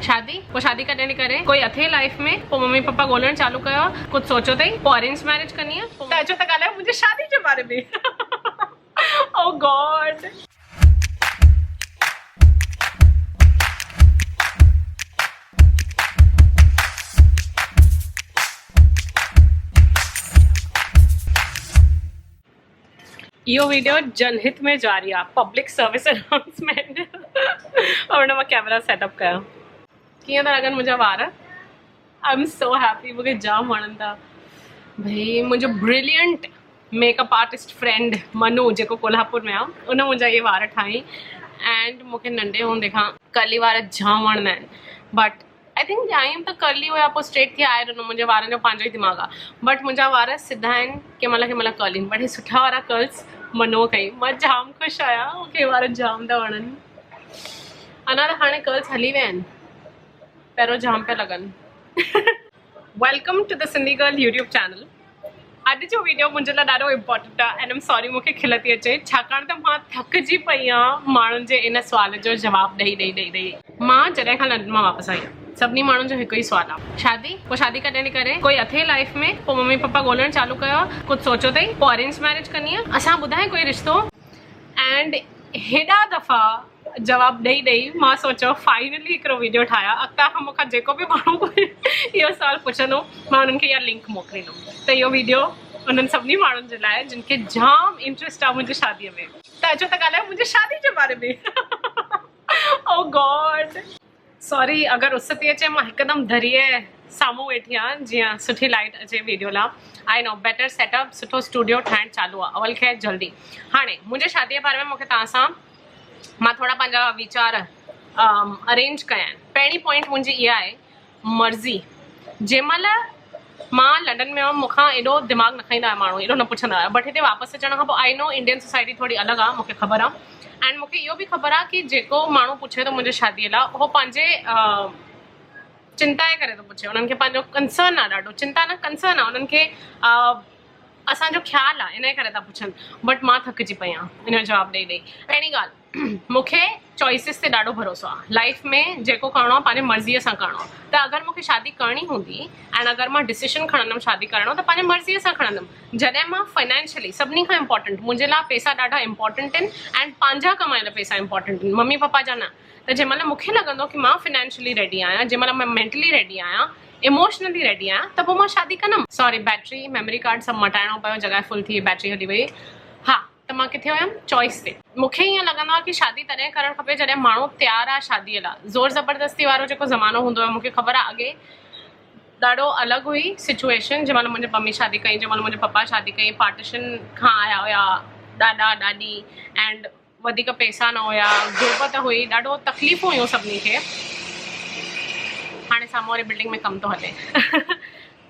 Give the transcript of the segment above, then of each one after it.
शादी पोइ शादी कॾहिं नहीं करे कोई अथे लाइफ में पोइ मम्मी पापा ॻोल्हण चालू कयो कुछ सोचो अथई पोइ अरेंज मैरिज करनी है त अचो त ॻाल्हायो मुंहिंजी शादी जे बारे में ओ गॉड यो वीडियो जनहित में जारी आहे पब्लिक सर्विस अनाउंसमेंट और हुन मां कैमरा सेटअप कयो कीअं था लॻनि मुंहिंजा वार आई एम सो हैप्पी मूंखे जाम वणनि था भाई मुंहिंजो ब्रिलियंट मेकअप आर्टिस्ट फ्रेंड मनु जेको कोल्हापुर में आहे उन मुंहिंजा इहे वार ठाही एंड मूंखे नंढे हूंदे खां कर्ली वार जाम वणंदा आहिनि बट आई थिंक जाइम त कर्ली हुया पोइ स्ट्रेट थी आए ॾिनो मुंहिंजे वारनि जो पंहिंजो ई दिमाग़ आहे बट मुंहिंजा वार सिधा आहिनि कंहिंमहिल कर्ली बट हे सुठा वारा कर्ल्स मनो कई मां जाम ख़ुशि आहियां मूंखे वार जाम था वणनि अञा त हाणे कर्ल्स हली विया आहिनि पहिरियों जाम पिया लॻनि welcome to the Sindhi girl YouTube channel अॼु जो वीडियो मुंहिंजे लाइ ॾाढो इम्पोर्टेंट आहे एंड एम सॉरी मूंखे खिल थी अचे छाकाणि त मां थकिजी पई आहियां माण्हुनि जे इन सुवाल जो जवाबु ॾेई मां जॾहिं खां लंडन मां वापसि आई आहियां सभिनी माण्हुनि जो हिकु ई सुवाल आहे शादी पोइ शादी कॾहिं नहीं करे कोई अथे लाइफ में पोइ मम्मी पापा ॻोल्हण चालू कयो कुछ सोचो अथई पोइ अरेंज मैरिज करनी है असां ॿुधाए कोई रिश्तो एंड हेॾा दफ़ा जवाबु ॾेई मां सोचियो फाइनली हिकिड़ो वीडियो ठाहियां अॻितां खां मूंखां जेको बि माण्हू इहो सुवाल पुछंदो मां उन्हनि खे इहा लिंक मोकिलींदुमि त इहो वीडियो उन्हनि सभिनी माण्हुनि जे लाइ जिन खे जाम इंट्रस्ट आहे मुंहिंजी शादीअ में त अचो त ॻाल्हायो मुंहिंजी शादी जे बारे में ओ गॉड सॉरी अगर उस थी अचे मां हिकदमि धरीए साम्हूं वेठी आहियां जीअं सुठी लाइट अचे वीडियो लाइ आई नो बेटर सेटअप सुठो स्टूडियो ठाहिणु चालू आहे अवल ख़ैर जल्दी हाणे मुंहिंजे शादीअ जे बारे में मूंखे तव्हां सां मां थोड़ा पंहिंजा वीचार अरेंज कया आहिनि पहिरीं पॉइंट मुंहिंजी इहा आहे मर्ज़ी जंहिंमहिल मां लंडन में हुअमि मूंखां एॾो दिमाग़ न खाईंदा हुआ माण्हू एॾो न पुछंदा हुआ बट हिते वापसि अचण खां पोइ आई नो इंडियन सोसाइटी थोरी अलॻि आहे मूंखे ख़बर आहे एंड मूंखे इहो बि ख़बर आहे कि जेको माण्हू पुछे थो मुंहिंजे शादीअ लाइ उहो पंहिंजे चिंता जे करे थो पुछे उन्हनि खे पंहिंजो कंसर्न आहे ॾाढो चिंता न कंसर्न आहे उन्हनि खे असांजो ख़्यालु आहे इन जे करे था पुछनि बट मां थकिजी पई आहियां इन जो जवाबु ॾेई पहिरीं ॻाल्हि मूंखे चॉइसिस ते ॾाढो भरोसो आहे लाइफ में जेको करिणो आहे पंहिंजे मर्ज़ीअ सां करिणो आहे त अगरि मूंखे शादी करणी हूंदी एंड अगरि मां डिसीजन खणंदमि शादी करिणो त पंहिंजे मर्ज़ीअ सां खणंदमि जॾहिं मां फाइनेंशियली सभिनी खां इम्पोर्टेंट मुंहिंजे लाइ पैसा ॾाढा इम्पोर्टेंट आहिनि एंड पंहिंजा कमायल पैसा इम्पोर्टेंट आहिनि मम्मी पप्पा जा न त जंहिंमहिल मूंखे लॻंदो कि मां फाइनेंशियली रेडी आहियां जंहिंमहिल मां मेंटली रेडी आहियां इमोशनली रेडी आहियां त पोइ मां शादी कंदमि सॉरी बैटरी मेमोरी कार्ड सभु मटाइणो पियो जॻह फुल थी बैटरी हली वई हा त मां किथे हुयमि चॉइस ते मूंखे ईअं लॻंदो आहे कि शादी तॾहिं करणु खपे जॾहिं माण्हू तयारु आहे शादीअ लाइ ज़ोर ज़बरदस्ती वारो जेको ज़मानो हूंदो आहे मूंखे ख़बर आहे अॻे ॾाढो अलॻि हुई सिचुएशन जंहिंमहिल मुंहिंजे मम्मी शादी कई जंहिंमहिल मुंहिंजे पप्पा शादी कई पार्टीशन खां आया हुया ॾाॾा ॾाॾी एंड वधीक पैसा न हुया गुरबत हुई ॾाढो तकलीफ़ूं हुयूं सभिनी खे हाणे साम्हूं वारी बिल्डिंग में कमु थो हले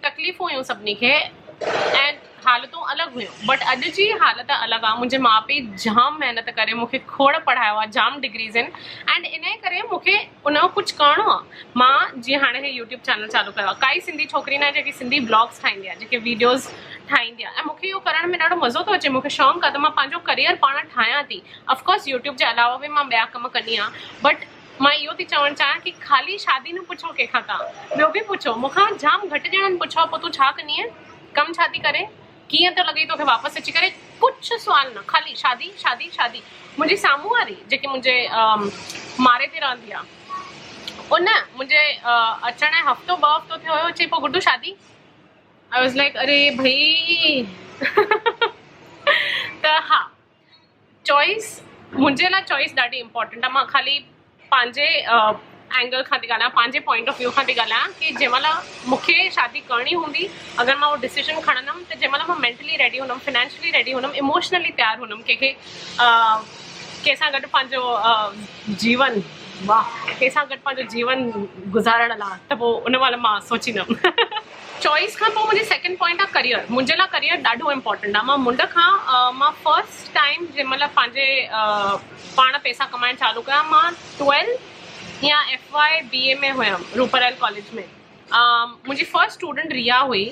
तकलीफ़ूं हुयूं सभिनी खे ऐं हालतूं अलॻि हुयूं बट अॼु जी हालत अलॻि आहे मुंहिंजे माउ पीउ जाम महिनत करे मूंखे खोड़ पढ़ायो आहे जाम डिग्रीज़ आहिनि एंड इन जे करे मूंखे उनजो कुझु करिणो आहे मां जीअं हाणे हे यूट्यूब चैनल चालू कयो आहे काई सिंधी छोकिरी न आहे जेकी सिंधी ब्लॉग्स ठाहींदी आहे जेके वीडियोज़ ठाहींदी आहे ऐं मूंखे इहो करण में ॾाढो मज़ो थो अचे मूंखे शौक़ु आहे त मां पंहिंजो करियर पाण ठाहियां थी ऑफकोर्स यूट्यूब जे अलावा बि मां ॿिया कम कंदी आहियां बट मां इहो थी चवणु चाहियां कि ख़ाली शादी न पुछो कंहिंखां तव्हां ॿियो बि पुछो मूंखां जाम घटि ॼणनि पुछो पोइ तूं छा कंदी आहीं कमु छा थी करे कीअं थो लॻे तोखे वापसि अची करे कुझु सुवाल न ख़ाली शादी शादी शादी मुंहिंजी साम्हूं वारी जेकी मुंहिंजे मारे ते रहंदी आहे उन मुंहिंजे अचण जे हफ़्तो ॿ हफ़्तो थियो हुयो चई पोइ गुड्डू शादी आई वॉज लाइक अरे भई त हा चॉइस मुंहिंजे लाइ चॉइस ॾाढी इम्पोर्टेंट आहे मां ख़ाली पंहिंजे एंगल खां थी ॻाल्हायां पंहिंजे पॉइंट ऑफ व्यू खां थी ॻाल्हायां कि जंहिंमहिल मूंखे शादी करणी हूंदी अगरि मां उहो डिसीजन खणंदमि त जंहिंमहिल मां मेंटली रेडी हूंदमि फाइनेंशियली रेडी हूंदमि इमोशनली तयारु हूंदमि कंहिंखे कंहिंसां गॾु पंहिंजो जीवन वाह कंहिंसां गॾु पंहिंजो जीवन गुज़ारण लाइ त पोइ उन महिल मां सोचींदमि चॉइस खां पोइ मुंहिंजी सेकेंड पॉइंट आहे करियर मुंहिंजे लाइ करियर ॾाढो इम्पोर्टेंट आहे मां मुंड खां मां फर्स्ट टाइम जंहिंमहिल पंहिंजे पाण पैसा कमाइणु चालू कया मां 12 या FY BA में हुयमि रूपरेल कॉलेज में मुंहिंजी फर्स्ट स्टूडेंट रिया हुई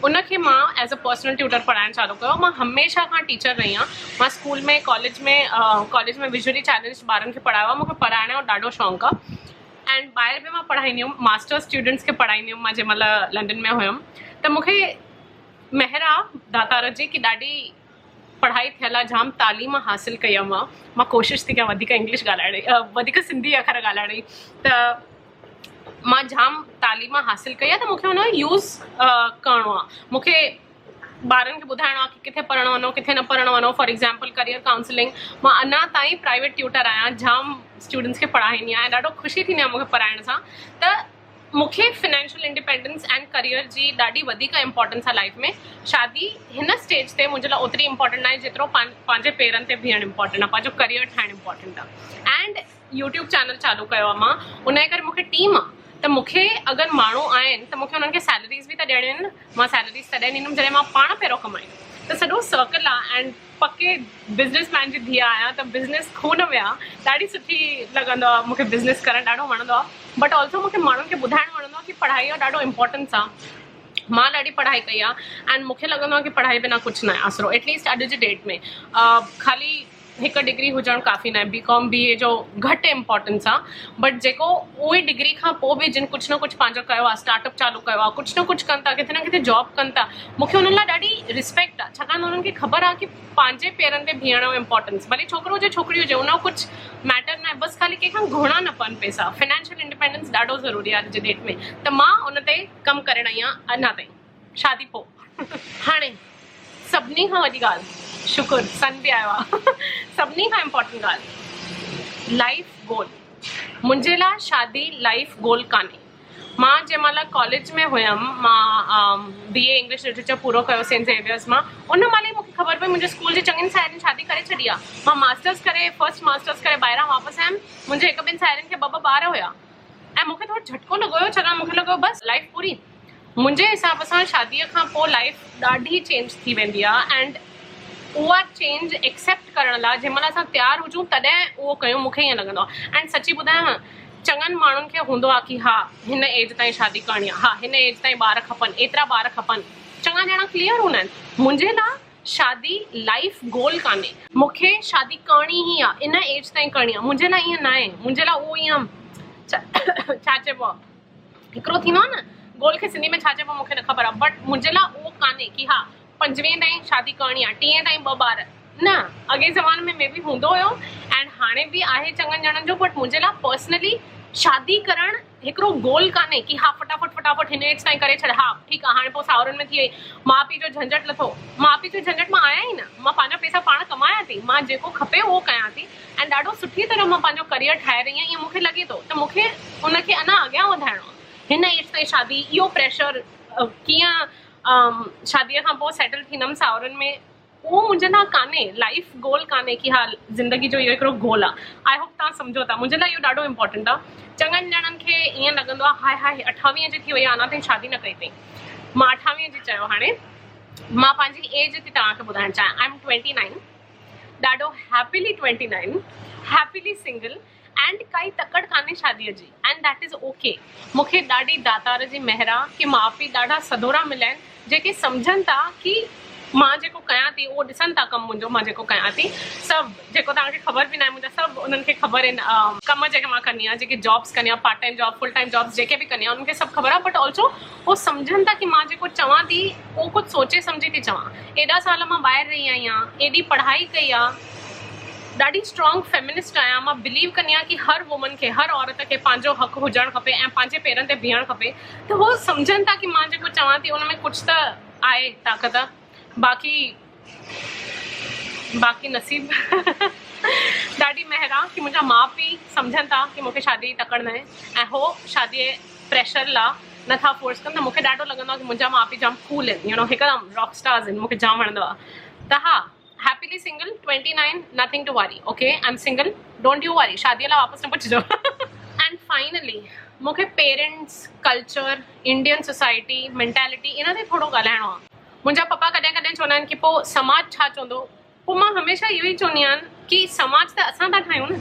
उनखे मां एज अ पर्सनल ट्यूटर पढ़ाइणु चालू कयो मां हमेशह खां टीचर रही आहियां मां स्कूल में कॉलेज में विजुअली चैलेंज ॿारनि खे पढ़ायो आहे मूंखे पढ़ाइण जो ॾाढो शौक़ु आहे एंड ॿाहिरि बि मां पढ़ाईंदी हुअमि, मास्टर स्टूडेंट्स खे पढ़ाईंदी हुअमि मां जंहिं महिल लंडन में हुयमि। त मूंखे महर आहे दातार जी की ॾाढी पढ़ाई थियल आहे, जाम तालीम हासिल कई आहे। मां कोशिशि थी कयां वधीक इंग्लिश ॻाल्हाइण जी, वधीक सिंधी अखर ॻाल्हाइण जी। त मां जाम तालीम हासिल कई आहे, त मूंखे हुन यूज़ करिणो आहे। मूंखे ॿारनि खे ॿुधाइणो आहे कि किथे पढ़णु वञो, किथे न पढ़णु वञो। फॉर एग्ज़ाम्पल करियर काउंसलिंग, मां अञा ताईं प्राइवेट ट्यूटर आहियां, जाम स्टूडेंट्स खे पढ़ाईंदी आहियां। ॾाढो ख़ुशी थींदी आहे मूंखे पढ़ाइण सां। त मूंखे फिनेंशियल इंडिपेंडेंस एंड करियर जी ॾाढी वधीक इंपॉर्टेंस आहे लाइफ में। शादी हिन स्टेज ते मुंहिंजे लाइ ओतिरी इंपॉर्टेंट न आहे जेतिरो पंहिंजे पेरनि ते बीहणु इंपॉर्टेंट आहे, पंहिंजो करियर ठाहिणु इंपॉर्टेंट आहे। एंड यूट्यूब चैनल चालू कयो आहे मां, उन जे करे मूंखे टीम आहे। त मूंखे अगरि माण्हू आहिनि त मूंखे उन्हनि खे सैलरीज़ बि त ॾियणी आहिनि। मां सैलरीज़ तॾहिं ॾींदुमि जॾहिं मां पाण पहिरियों कमाईंदुमि। त सॼो सर्कल आहे। एंड पके बिज़नेसमैन जी धीउ आहियां, त बिज़नेस खून में आहे। ॾाढी सुठी लॻंदो आहे मूंखे बिज़नेस करणु, ॾाढो वणंदो आहे। बट ऑल्सो मूंखे माण्हुनि खे ॿुधाइणु वणंदो आहे कि पढ़ाई जो ॾाढो इंपॉर्टेंस आहे। मां ॾाढी पढ़ाई कई आहे एंड मूंखे लॻंदो आहे कि पढ़ाई बिना कुझु न आहे आसिरो, एटलीस्ट अॼु जी डेट में। ख़ाली हिकु डिग्री हुजणु काफ़ी न आहे। BCom BA जो घटि इंपॉर्टेंस आहे। बट जेको उहे डिग्री खां पोइ बि जिन कुझु न कुझु पंहिंजो कयो आहे, स्टार्टअप चालू कयो आहे, कुझु न कुझु कनि था, किथे न किथे जॉब कनि था, मूंखे हुननि लाइ ॾाढी रिस्पेक्ट आहे। छाकाणि उन्हनि खे ख़बर आहे कि पंहिंजे पेरनि ते बीहण जो इंपॉर्टेंस, भले छोकिरो हुजे छोकिरी हुजे, उन जो कुझु मैटर न आहे। बसि ख़ाली कंहिंखां घुरना न पवनि पैसा। फिनेंशियल इंडिपेंडेंस ॾाढो ज़रूरी आहे अॼु जी डेट में। त मां उन ते कमु करे रही आहियां अञा ताईं, शादी पोइ। हाणे सभिनी खां वॾी ॻाल्हि, शुक्र सन बि आयो आहे। सभिनी खां इम्पॉर्टेंट ॻाल्हि, लाइफ गोल। मुंहिंजे लाइ शादी लाइफ गोल कान्हे। मां जंहिं महिल कॉलेज में हुयमि, मां BA इंग्लिश लिटरेचर पूरो कयो सेंट ज़ेवियर्स मां। उन महिल ई मूंखे ख़बर पई मुंहिंजे स्कूल जी चङियुनि साहेड़ियुनि शादी करे छॾी आहे। मां मास्टर्स करे, फर्स्ट मास्टर्स करे ॿाहिरां वापसि आयमि। मुंहिंजे हिकु ॿिनि साहेड़ियुनि खे ॿ ॿार हुया ऐं मूंखे थोरो झटको लॻो हुयो, छाकाणि मूंखे लॻो बसि लाइफ पूरी। मुंहिंजे हिसाब सां शादीअ खां पोइ लाइफ ॾाढी चेंज थी वेंदी आहे। एंड उहा चेंज एक्सेप्ट करण लाइ जंहिं महिल असां तयारु हुजूं तॾहिं उहो कयूं, मूंखे ईअं लॻंदो आहे। एंड सची ॿुधायां, चङनि माण्हुनि खे हूंदो आहे कि हा हिन एज ताईं शादी करणी आहे, हा हिन एज ताईं ॿार खपनि, एतिरा ॿार खपनि। चङा ॼणा क्लियर हूंदा आहिनि। मुंहिंजे लाइ शादी लाइफ गोल कान्हे। मूंखे शादी करणी ई आहे, इन एज ताईं करणी आहे। मुंहिंजे लाइ ईअं न आहे। मुंहिंजे लाइ उहो ईअं छा चइबो आहे, हिकिड़ो थींदो आहे न, गोल खे सिंधी में छा चइबो आहे मूंखे न ख़बर आहे। बट मुंहिंजे लाइ उहो कान्हे कि हा 25 ताईं शादी करणी आहे, 30 ताईं 2 ॿार। न, अॻे ज़माने में मे बी हूंदो हुयो एंड हाणे बि आहे चङनि ॼणनि जो। बट मुंहिंजे लाइ पर्सनली शादी करणु हिकिड़ो गोल कान्हे कि हा फटाफट हिन एज ताईं करे छॾ। हा ठीकु आहे, हाणे पोइ सावरनि में थी वई, माउ पीउ जो झंझट लथो। माउ पीउ जो झंझट मां आया ई न। मां पंहिंजा पैसा पाण कमायां थी, मां जेको खपे उहो कयां थी ऐं ॾाढो सुठी तरह मां पंहिंजो करियर ठाहे रही आहियां। ईअं मूंखे लॻे थो त मूंखे उनखे अञा अॻियां वधाइणो आहे। हिन एज ताईं शादी, इहो प्रेशर, कीअं शादीअ खां पोइ सेटल थींदमि सावरनि में, उहो मुंहिंजे लाइ कान्हे। लाइफ गोल कान्हे कि हा ज़िंदगी जो इहो हिकिड़ो गोल आहे। आई होप तव्हां सम्झो था। मुंहिंजे लाइ इहो ॾाढो इंपॉर्टेंट आहे। चङनि ॼणनि खे ईअं लॻंदो आहे हाय हाय 28 जी थी वई आहे, अञा ताईं शादी न कई अथई। मां 28 जी चयो। हाणे मां पंहिंजी एज थी तव्हांखे ॿुधाइणु चाहियां। आई एम 29, ॾाढो हैप्पीली 29, हैप्पीली सिंगल एंड काई तकड़ कान्हे शादीअ जी। And that is okay. मूंखे ॾाढी दातार जी महिर आहे कि माउ पीउ ॾाढा सदोरा मिलिया आहिनि जेके सम्झनि था कि मां जेको कयां थी उहो ॾिसनि था कमु मुंहिंजो, मां जेको कयां थी। सभु जेको तव्हांखे ख़बर बि न आहे, मुंहिंजा सभु उन्हनि खे ख़बर आहिनि। कम जेके मां कंदी आहियां, जेके जॉब्स कंदी आहियां, part time job, full time jobs जेके बि कंदी आहियां, उन्हनि खे सभु ख़बर आहे। बट ऑल्सो उहो सम्झनि था कि मां जेको चवां थी उहो कुझु सोचे सम्झी थी चवां। एॾा साल मां ॿाहिरि रही आहियां, एॾी पढ़ाई कई आहे, ॾाढी स्ट्रॉन्ग फेमिनिस्ट आहियां। मां बिलीव कंदी आहियां कि हर वुमन खे, हर औरत खे पंहिंजो हक़ हुजणु खपे ऐं पंहिंजे पेरनि ते बीहणु खपे। त उहो सम्झनि था कि मां जेको चवां थी उन में कुझु त आहे ताक़त। बाक़ी नसीब ॾाढी महिर आहे कि मुंहिंजा माउ पीउ सम्झनि था कि मूंखे शादी तकड़ न आहे ऐं हो शादीअ प्रेशर लाइ नथा फोर्स कनि। त मूंखे ॾाढो लॻंदो आहे कि मुंहिंजा माउ पीउ जाम कूल आहिनि, हिकदमि रॉक स्टार्स आहिनि। मूंखे जाम वणंदो आहे। त हा, हैप्पीली सिंगल, 29, नथिंग टू वरी। Okay, I am single, don't U वरी। शादीअ लाइ वापसि न पुछिजो। एंड फाइनली मूंखे parents, culture, Indian society, mentality, इन ते थोरो ॻाल्हाइणो आहे। मुंहिंजा पप्पा कॾहिं कॾहिं चवंदा आहिनि कि पोइ समाज छा चवंदो। पोइ मां हमेशह इहो ई चवंदी आहियां कि समाज त असां था ठाहियूं न।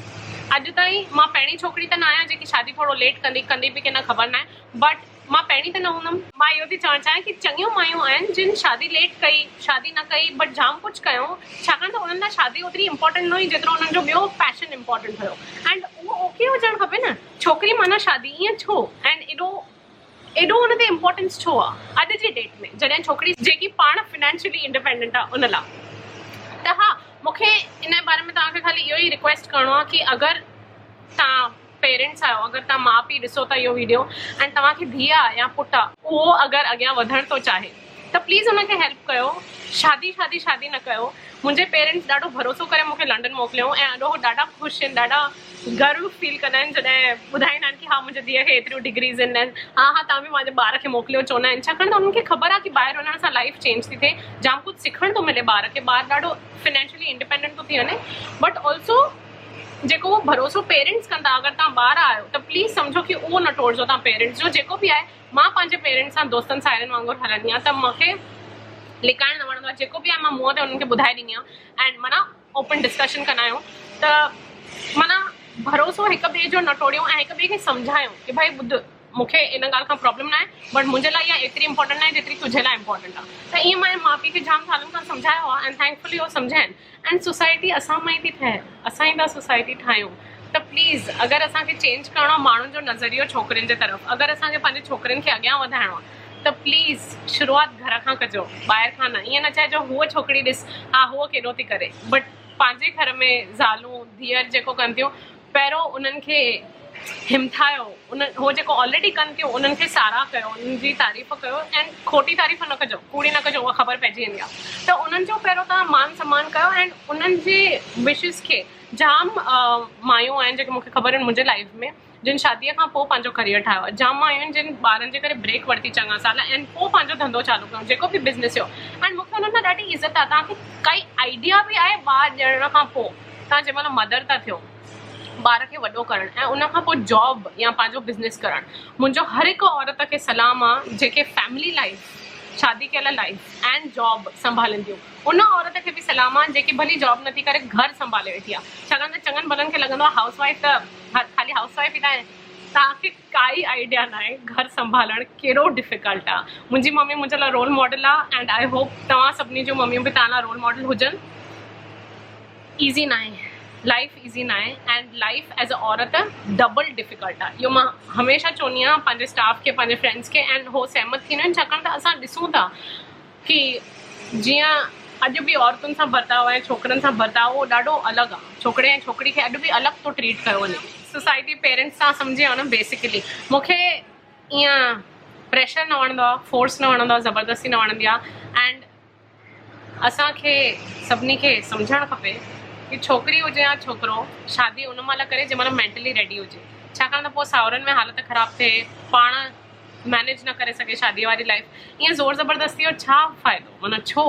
अॼु ताईं मां पहिरीं छोकिरी त न आहियां जेकी शादी थोरो लेट कंदी बि कि न ख़बर न आहे। बट मां पहिरीं त न हूंदमि। मां इहो थी चवणु चाहियां कि चङियूं मायूं आहिनि जिन शादी लेट कई, शादी न कई, बट जाम कुझु कयूं, छाकाणि त उन्हनि लाइ शादी ओतिरी इंपॉर्टेंट न हुई जेतिरो उन्हनि जो ॿियो पैशन इंपॉर्टेंट हुयो। एंड उहो ओके हुजणु खपे न, छोकिरी माना शादी ईअं छो, एंड एॾो हुन ते इम्पोर्टेंस छो आहे अॼु जी डेट में, जॾहिं छोकिरी जेकी पाण फिनेंशियली इंडिपेंडेंट आहे उन लाइ। त हा, मूंखे इन बारे में तव्हांखे ख़ाली इहो ई रिक्वेस्ट करिणो आहे कि अगरि तव्हां पेरेंट्स आहियो, अगरि तव्हां माउ पीउ ॾिसो था इहो वीडियो ऐं तव्हांखे धीउ आहे या पुटु आहे, उहो अगरि अॻियां वधणु थो चाहे त प्लीज़ हुनखे हेल्प कयो। शादी न कयो। मुंहिंजे पेरेंट्स ॾाढो भरोसो करे मूंखे लंडन मोकिलियो ऐं ॾाढा ख़ुशि आहिनि, ॾाढा गर्व फील कंदा आहिनि जॾहिं ॿुधाईंदा आहिनि कि हा मुंहिंजे धीअ खे एतिरियूं डिग्रीज़ आहिनि, हा तव्हां बि मुंहिंजे ॿार खे मोकिलियो चवंदा आहिनि, छाकाणि त उन्हनि खे ख़बर आहे कि ॿाहिरि वञण सां लाइफ चेंज थी थिए, जाम कुझु सिखणु थो मिले ॿार खे, ॿार ॾाढो फिनेंशियली इंडिपेंडेंट थो थी वञे। बट ऑल्सो जेको उहो भरोसो पेरेंट्स कंदा, अगरि तव्हां ॿार आहियो त प्लीज़ सम्झो कि उहो न तोड़जो तव्हां पेरेंट्स जो। जेको बि आहे, मां पंहिंजे पेरेंट्स सां दोस्तनि साहेड़ियुनि वांगुरु हलंदी आहियां, त मूंखे लिकाइणु न वणंदो आहे। जेको बि आहे मां मुंहं ते उन्हनि खे ॿुधाए ॾींदी आहियां एंड माना ओपन डिस्कशन कंदा आहियूं, त माना भरोसो हिक ॿिए जो न तोड़ियूं ऐं हिक ॿिए खे सम्झायूं कि भाई ॿुध, मूंखे इन ॻाल्हि खां प्रॉब्लम न आहे, बट मुंहिंजे लाइ इहा एतिरी इंपॉर्टेंट न आहे जेतिरी तुंहिंजे लाइ इंपॉर्टेंट आहे। त ईअं मां माउ पीउ खे जाम सालनि खां सम्झायो आहे एंड थैंकफुली उहो सम्झनि। एंड सोसाइटी असां मां ई थी ठहे, असां ई था सोसाइटी ठाहियूं। त प्लीज़ अगरि असांखे चेंज करिणो आहे माण्हुनि जो नज़रियो छोकिरियुनि जे तरफ़, अगरि असांखे पंहिंजे छोकिरियुनि खे अॻियां वधाइणो आहे, त प्लीज़ शुरूआत घर खां कजो, ॿाहिरि खां न। ईअं न चइजो हूअ छोकिरी ॾिस, हा हूअ केॾो थी करे, बट पंहिंजे घर में ज़ालूं धीअर जेको कनि थियूं, पहिरियों उन्हनि खे हिमथायो, हो जेको ऑलरेडी कनि थियूं उन्हनि खे साराह कयो, उन्हनि जी तारीफ़ कयो ऐं खोटी तारीफ़ न कजो, कूड़ी न कजो, उहा ख़बर पइजी वेंदी आहे। त उन्हनि जो पहिरियों तव्हां मान सम्मान कयो एंड उन्हनि जे विशिस खे, जाम मायूं आहिनि जेके मूंखे ख़बर आहिनि मुंहिंजे लाइफ में, जिन शादीअ खां पोइ पंहिंजो करियर ठाहियो आहे, जाम मायूं आहिनि जिन ॿारनि जे करे ब्रेक वरिती चङा साल ऐं पोइ पंहिंजो धंधो चालू कयो, जेको बि बिज़नेस हुयो। एंड मूंखे हुननि में ॾाढी इज़त आहे। तव्हांखे काई आइडिया बि आहे ॿार ॼणण खां पोइ, तव्हां जंहिं महिल मदर था थियो, ॿार खे वॾो करणु ऐं उन खां पोइ जॉब या पंहिंजो बिज़नेस करणु, मुंहिंजो हर हिकु औरत खे सलाम आहे जेके फैमिली लाइफ, शादी कयल लाइफ एंड जॉब संभालनि थियूं। उन औरत खे बि सलाम आहे जेकी भली जॉब नथी करे घर संभाले वेठी आहे, छाकाणि त चङनि भलनि खे लॻंदो आहे हाउस वाइफ त ख़ाली हाउस वाइफ ई न आहे। तव्हांखे काई आइडिया न आहे घर संभालणु केॾो डिफिकल्ट आहे। मुंहिंजी मम्मी मुंहिंजे लाइ रोल मॉडल आहे एंड आई होप तव्हां सभिनी जूं मम्मियूं बि तव्हां लाइ रोल मॉडल हुजनि। ईज़ी न आहे, लाइफ ईज़ी न आहे एंड लाइफ एज अ औरत डबल डिफिकल्ट आहे। इहो मां हमेशह चवंदी आहियां पंहिंजे स्टाफ खे, पंहिंजे फ्रेंड्स खे, एंड हो सहमत थींदा आहिनि, छाकाणि त असां ॾिसूं था कि जीअं अॼु बि औरतुनि सां बर्ताव आहे, छोकिरनि सां बर्ताव उहो ॾाढो अलॻि आहे। छोकिरे ऐं छोकिरी खे अॼु बि अलॻि थो ट्रीट कयो वञे। सोसाइटी पेरेंट्स सां सम्झी वियो न बेसिकली। मूंखे ईअं प्रेशर न वणंदो आहे, फोर्स न वणंदो आहे, ज़बरदस्ती न वणंदी आहे। एंड असांखे सभिनी खे सम्झणु खपे कि छोकिरी हुजे या छोकिरो, शादी उन महिल करे जंहिं महिल मेंटली रेडी हुजे, छाकाणि त पोइ साहुरनि में हालत ख़राबु थिए, पाण मैनेज न करे सघे शादी वारी लाइफ, ईअं ज़ोर ज़बरदस्ती जो छा फ़ाइदो, माना छो।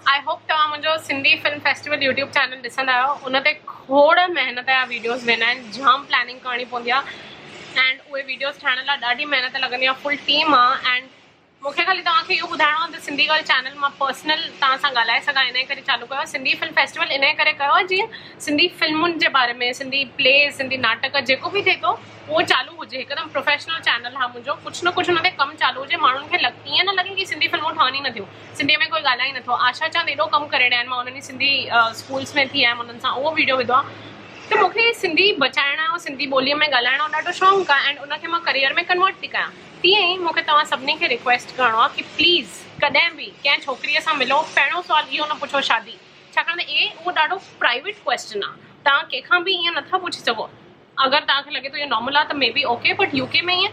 आई होप तव्हां मुंहिंजो Sindhi film festival YouTube channel ॾिसंदा आहियो। उन ते खोड़ महिनत जा वीडियोज़ वेंदा आहिनि, जाम प्लानिंग करणी पवंदी आहे एंड उहे वीडियोज़ ठाहिण लाइ ॾाढी महिनत लॻंदी आहे, फुल टीम आहे। एंड मूंखे ख़ाली तव्हांखे इहो ॿुधाइणो आहे त सिंधी गर्ल चैनल मां पर्सनल तव्हां सां ॻाल्हाए सघां, इन करे चालू कयो। सिंधी फिल्म फेस्टिवल इन करे कयो आहे जीअं सिंधी फिल्मुनि जे बारे में, सिंधी प्ले, सिंधी नाटक जेको बि थिए थो उहो चालू हुजे। हिकदमि प्रोफेशनल चैनल आहे मुंहिंजो, कुझु न कुझु हुन ते कमु चालू हुजे, माण्हुनि खे ईअं न लॻे कि सिंधी फिल्मूं ठहनि ई नथियूं, सिंधीअ में कोई ॻाल्हाए ई नथो। आशा चांद एॾो कमु करे ॾिया आहिनि, मां उन्हनि सिंधी स्कूल्स में थी आयमि, उन्हनि सां उहो वीडियो विधो आहे। त मूंखे सिंधी बचाइण जो, सिंधी ॿोलीअ में ॻाल्हाइण जो ॾाढो शौक़ु आहे एंड उनखे मां करियर में कन्वर्ट थी कयां। तीअं ई मूंखे तव्हां सभिनी खे रिक्वेस्ट करिणो आहे कि प्लीज़ कॾहिं बि कंहिं छोकिरीअ सां मिलो, पहिरियों सुवाल इहो न पुछो शादी, छाकाणि त उहो ॾाढो प्राइवेट क्वेश्चन आहे। तव्हां कंहिंखां बि ईअं नथा पुछी सघो। अगरि तव्हांखे लॻे थो इहो नॉर्मल आहे त may be okay, but UK में ईअं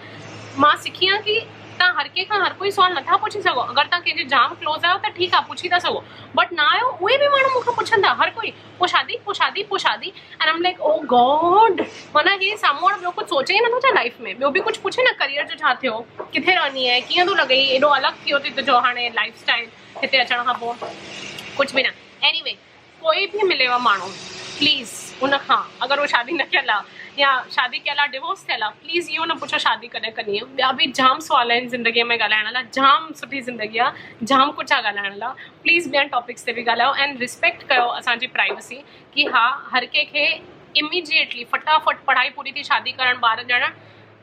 मां सिखी आहे कि तव्हां हर कंहिंखां हर कोई सुवाल नथा पुछी सघो। अगरि तव्हां कंहिंजे जाम क्लोज़ आहियो त ठीकु आहे, पुछी था सघो, बट न आहियो, उहे बि माण्हू मूंखां पुछंदा हर कोई, पोइ शादी, पोइ शादी, पोइ शादी। And I am like oh God, माना हे साम्हूं वारो ॿियो कुझु सोचे ई नथो छा लाइफ में, ॿियो बि कुझु पुछे न, करियर जो छा थियो, किथे रहंदी आहे, कीअं थो लॻे, एॾो अलॻि थियो थी तुंहिंजो हाणे लाइफ स्टाइल हिते अचण खां पोइ, कुझु बि न। एनीवे, कोई बि मिलेव माण्हू, प्लीज़ उन खां अगरि उहो शादी न कयल आहे या शादी कयल आहे, डिवोर्स थियल आहे, प्लीज़ इहो न पुछो शादी कॾहिं कंदी आहे। ॿिया बि जाम सुवाल आहिनि ज़िंदगीअ में ॻाल्हाइण लाइ, जाम सुठी ज़िंदगी आहे, जाम कुझु आहे ॻाल्हाइण लाइ। प्लीज़ ॿियनि टॉपिक्स ते बि ॻाल्हायो एंड रिस्पेक्ट कयो असांजी प्राइवेसी, कि हा हर कंहिंखे इमीडिएटली फटाफट पढ़ाई पूरी थी शादी करणु, ॿार ॼणण,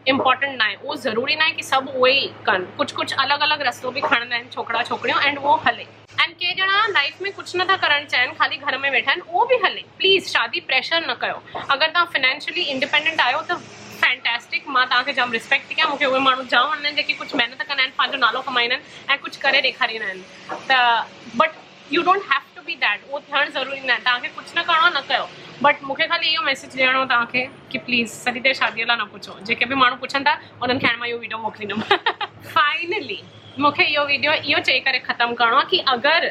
इम्पोर्टेंट ना आहे, उहो ज़रूरी ना आहे कि सभु उहे ई कनि, कुझु कुझु अलॻि अलॻि रस्तो बि खणंदा आहिनि छोकिरा छोकिरियूं एंड उहो हले। एंड के ॼणा लाइफ में कुझु नथा करणु चाहिनि, ख़ाली घर में वेठा आहिनि, उहो बि हले। प्लीज़ शादी प्रेशर न कयो। अगरि तव्हां फाइनेंशियली इंडिपेंडेंट आहियो त फैंटेस्टिक, मां तव्हांखे जाम रिस्पेक्ट थी कयां। मूंखे उहे माण्हू जाम वणंदा आहिनि जेके कुझु महिनत कंदा आहिनि, पंहिंजो नालो कमाईंदा आहिनि ऐं कुझु करे ॾेखारींदा आहिनि। त but you don't have to be that, उहो थियणु ज़रूरी न आहे। तव्हांखे कुझु न करिणो न कयो। बट मूंखे ख़ाली इहो मैसेज ॾियणो तव्हांखे कि प्लीज़ सदी ते शादीअ लाइ न पुछो। जेके बि माण्हू पुछनि था उन्हनि खे मां इहो वीडियो मोकिलींदमि। फाइनली मूंखे इहो वीडियो इहो चई करे ख़तमु करिणो आहे कि अगरि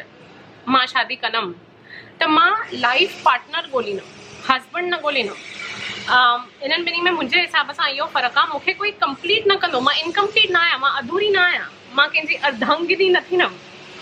मां शादी कंदमि त मां लाइफ पार्टनर ॻोल्हींदमि, हस्बैंड न ॻोल्हींदमि। इन्हनि ॿिन्ही में मुंहिंजे हिसाब सां इहो फ़र्क़ु आहे। मूंखे कोई कंप्लीट न कंदो, मां इनकम्प्लीट न आहियां, मां अधूरी न आहियां, मां कंहिंजी अर्धांगिनी न थींदमि,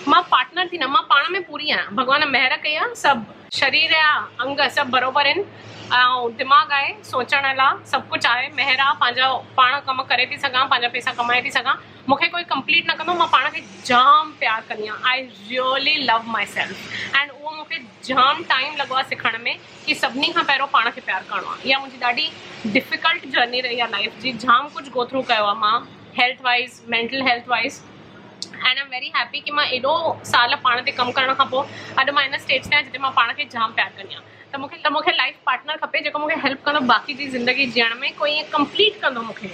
मां पार्टनर थींदमि, मां पाण में पूरी आहियां। भॻवान महिर कई आहे, सभु शरीर जा अंग सभु बराबरि आहिनि ऐं दिमाग़ु आहे, सोचण लाइ सभु कुझु आहे, महिर आहे, पंहिंजा पाण कमु करे थी सघां, पंहिंजा पैसा कमाए थी सघां। मूंखे कोई कंप्लीट न कंदो, मां पाण खे जाम प्यार कंदी आहियां। I really love my self and उहो मूंखे जाम टाइम लॻो आहे सिखण में कि सभिनी खां पहिरियों पाण खे प्यार करिणो आहे। इहा मुंहिंजी ॾाढी डिफ़िकल्ट जर्नी रही आहे लाइफ जी। जाम कुझु गो थ्रू कयो आहे मां, health wise, mental health wise, and I am very happy कि मां एॾो साल पाण ते कमु करण खां पोइ अॼु मां इन स्टेज ते आहियां जिते मां पाण खे जाम प्यार कंदी आहियां। त मूंखे लाइफ पार्टनर खपे जेको मूंखे हेल्प कंदो बाक़ी जी ज़िंदगी जीअण में, कोई ईअं कंप्लीट कंदो मूंखे,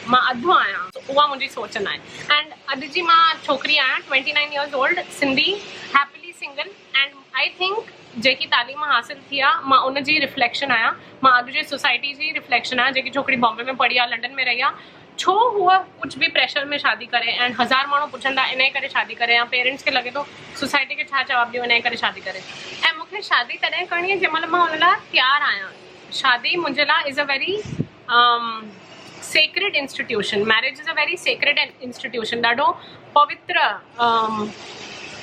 मां अधु आहियां, उहा मुंहिंजी सोच न आहे। एंड अॼु जी मां छोकिरी आहियां, 29 years old, Sindhi, happily single, and I think जेकी तालीम हासिल थी आहे मां उनजी रिफ्लेक्शन आहियां। मां अॼु जे सोसाइटी जी रिफ्लेक्शन आहियां। जेकी छोकिरी बॉम्बे में पढ़ी आहे, लंडन में रही आहे, छो हूअ कुझु बि प्रेशर में शादी करे एंड 1000 माण्हू पुछनि था इन करे शादी करे, या पेरेंट्स खे लॻे थो सोसाइटी खे छा जवाबु ॾियो इन करे शादी करे। ऐं मूंखे शादी तॾहिं करणी आहे जंहिं महिल मां हुन लाइ तयारु आहियां। शादी मुंहिंजे लाइ is a very sacred institution, marriage is a very sacred institution, ॾाढो पवित्र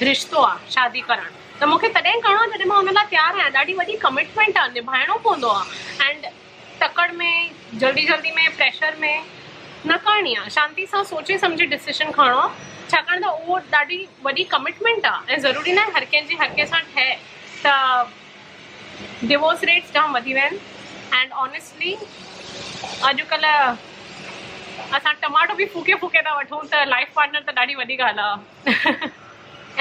रिश्तो आहे शादी करणु। त मूंखे तॾहिं करिणो आहे जॾहिं मां हुन लाइ तयारु आहियां। ॾाढी वॾी कमिटमेंट आहे, निभाइणो पवंदो आहे एंड तकड़ में, जल्दी जल्दी में, प्रेशर में न करणी आहे। शांती सां सोचे सम्झे डिसीजन खणणो आहे, छाकाणि त उहो ॾाढी वॾी कमिटमेंट आहे ऐं ज़रूरी न आहे हर कंहिंजी हर कंहिं सां ठहे। त डिवोर्स रेट्स जाम वधी विया आहिनि एंड ऑनेस्टली अॼुकल्ह असां टमाटो बि फूके फूके था वठूं, त लाइफ पार्टनर त ॾाढी वॾी ॻाल्हि आहे।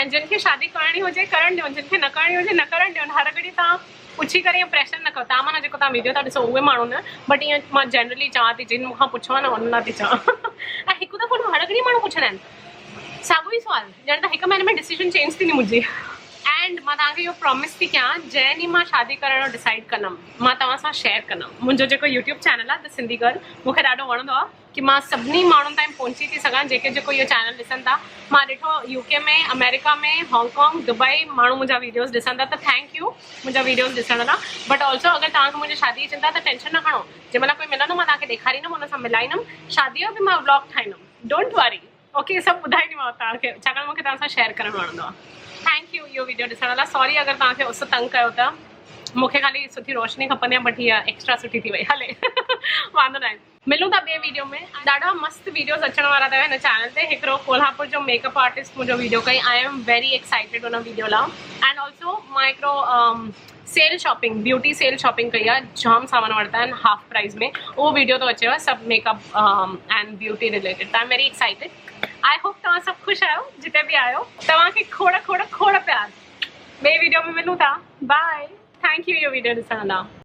ऐं जिन खे शादी करणी हुजे करणु ॾियो, जिन खे न करणी हुजे न करणु ॾियो। हर घड़ी तव्हां पुछी करे इहो प्रेशर न कयो। तव्हां माना जेको तव्हां वीडियो था ॾिसो उहे माण्हू न, बट ईअं मां जनरली चवां थी, जिन मूंखां पुछो आहे न उन लाइ थी चवां। ऐं हिकु दफ़ो हर घड़ी माण्हू पुछंदा आहिनि साॻियो ई सुवालु, ॼण त हिकु महीने में डिसीजन चेंज थींदी मुंहिंजी। एंड मां तव्हांखे इहो प्रॉमिस थी कयां, जंहिं ॾींहुं मां शादी करण जो डिसाइड कंदमि मां तव्हां सां शेयर कंदमि। मुंहिंजो जेको यूट्यूब चैनल आहे द सिंधी गर्ल, मूंखे ॾाढो वणंदो आहे कि मां सभिनी माण्हुनि ताईं पहुची थी सघां जेके जेको इहो चैनल ॾिसनि था। मां ॾिठो यूके में, अमेरिका में, हांगकांग, दुबई माण्हू मुंहिंजा वीडियोज़ ॾिसनि था, त थैंक यू मुंहिंजा वीडियोज़ ॾिसण लाइ। बट ऑल्सो अगरि तव्हांखे मुंहिंजी शादी जी चिंता त टेंशन न खणो, जंहिं महिल कोई मिलंदो मां तव्हांखे ॾेखारींदमि, हुन सां मिलाईंदमि। शादीअ जो बि मां व्लॉग ठाहींदमि, डोंट वरी, ओके, सभु ॿुधाईंदीमांव तव्हांखे, छाकाणि मूंखे तव्हां सां शेयर करणु वणंदो आहे। थैंक यू इहो वीडियो ॾिसण लाइ। सॉरी अगरि तव्हांखे उस तंग कयो त, मूंखे ख़ाली सुठी रोशनी खपंदी आहे, बट हीअ एक्स्ट्रा सुठी थी वई, हले वांदो न आहे। मिलूं था ॿिए वीडियो में। ॾाढा मस्त वीडियोज़ अचण वारा अथव हिन चैनल ते। हिकिड़ो कोल्हापुर जो मेकअप आर्टिस्ट मुंहिंजो वीडियो कई, आई एम वेरी एक्साइटेड हुन वीडियो लाइ। एंड ऑल्सो मां हिकिड़ो sale shopping, beauty sale shopping कई आहे, जाम सामान वरिता आहिनि हाफ प्राइस में, उहो वीडियो थो अचेव, सभु मेकअप एंड ब्यूटी रिलेटेड। त I am very excited. I hope तव्हां सभु ख़ुशि आहियो, जिते बि आहियो। तव्हांखे खोड़ खोड़ खोड़ प्यार। ॿिए वीडियो में मिलूं था, बाय। थैंक यू इहो वीडियो ॾिसण लाइ।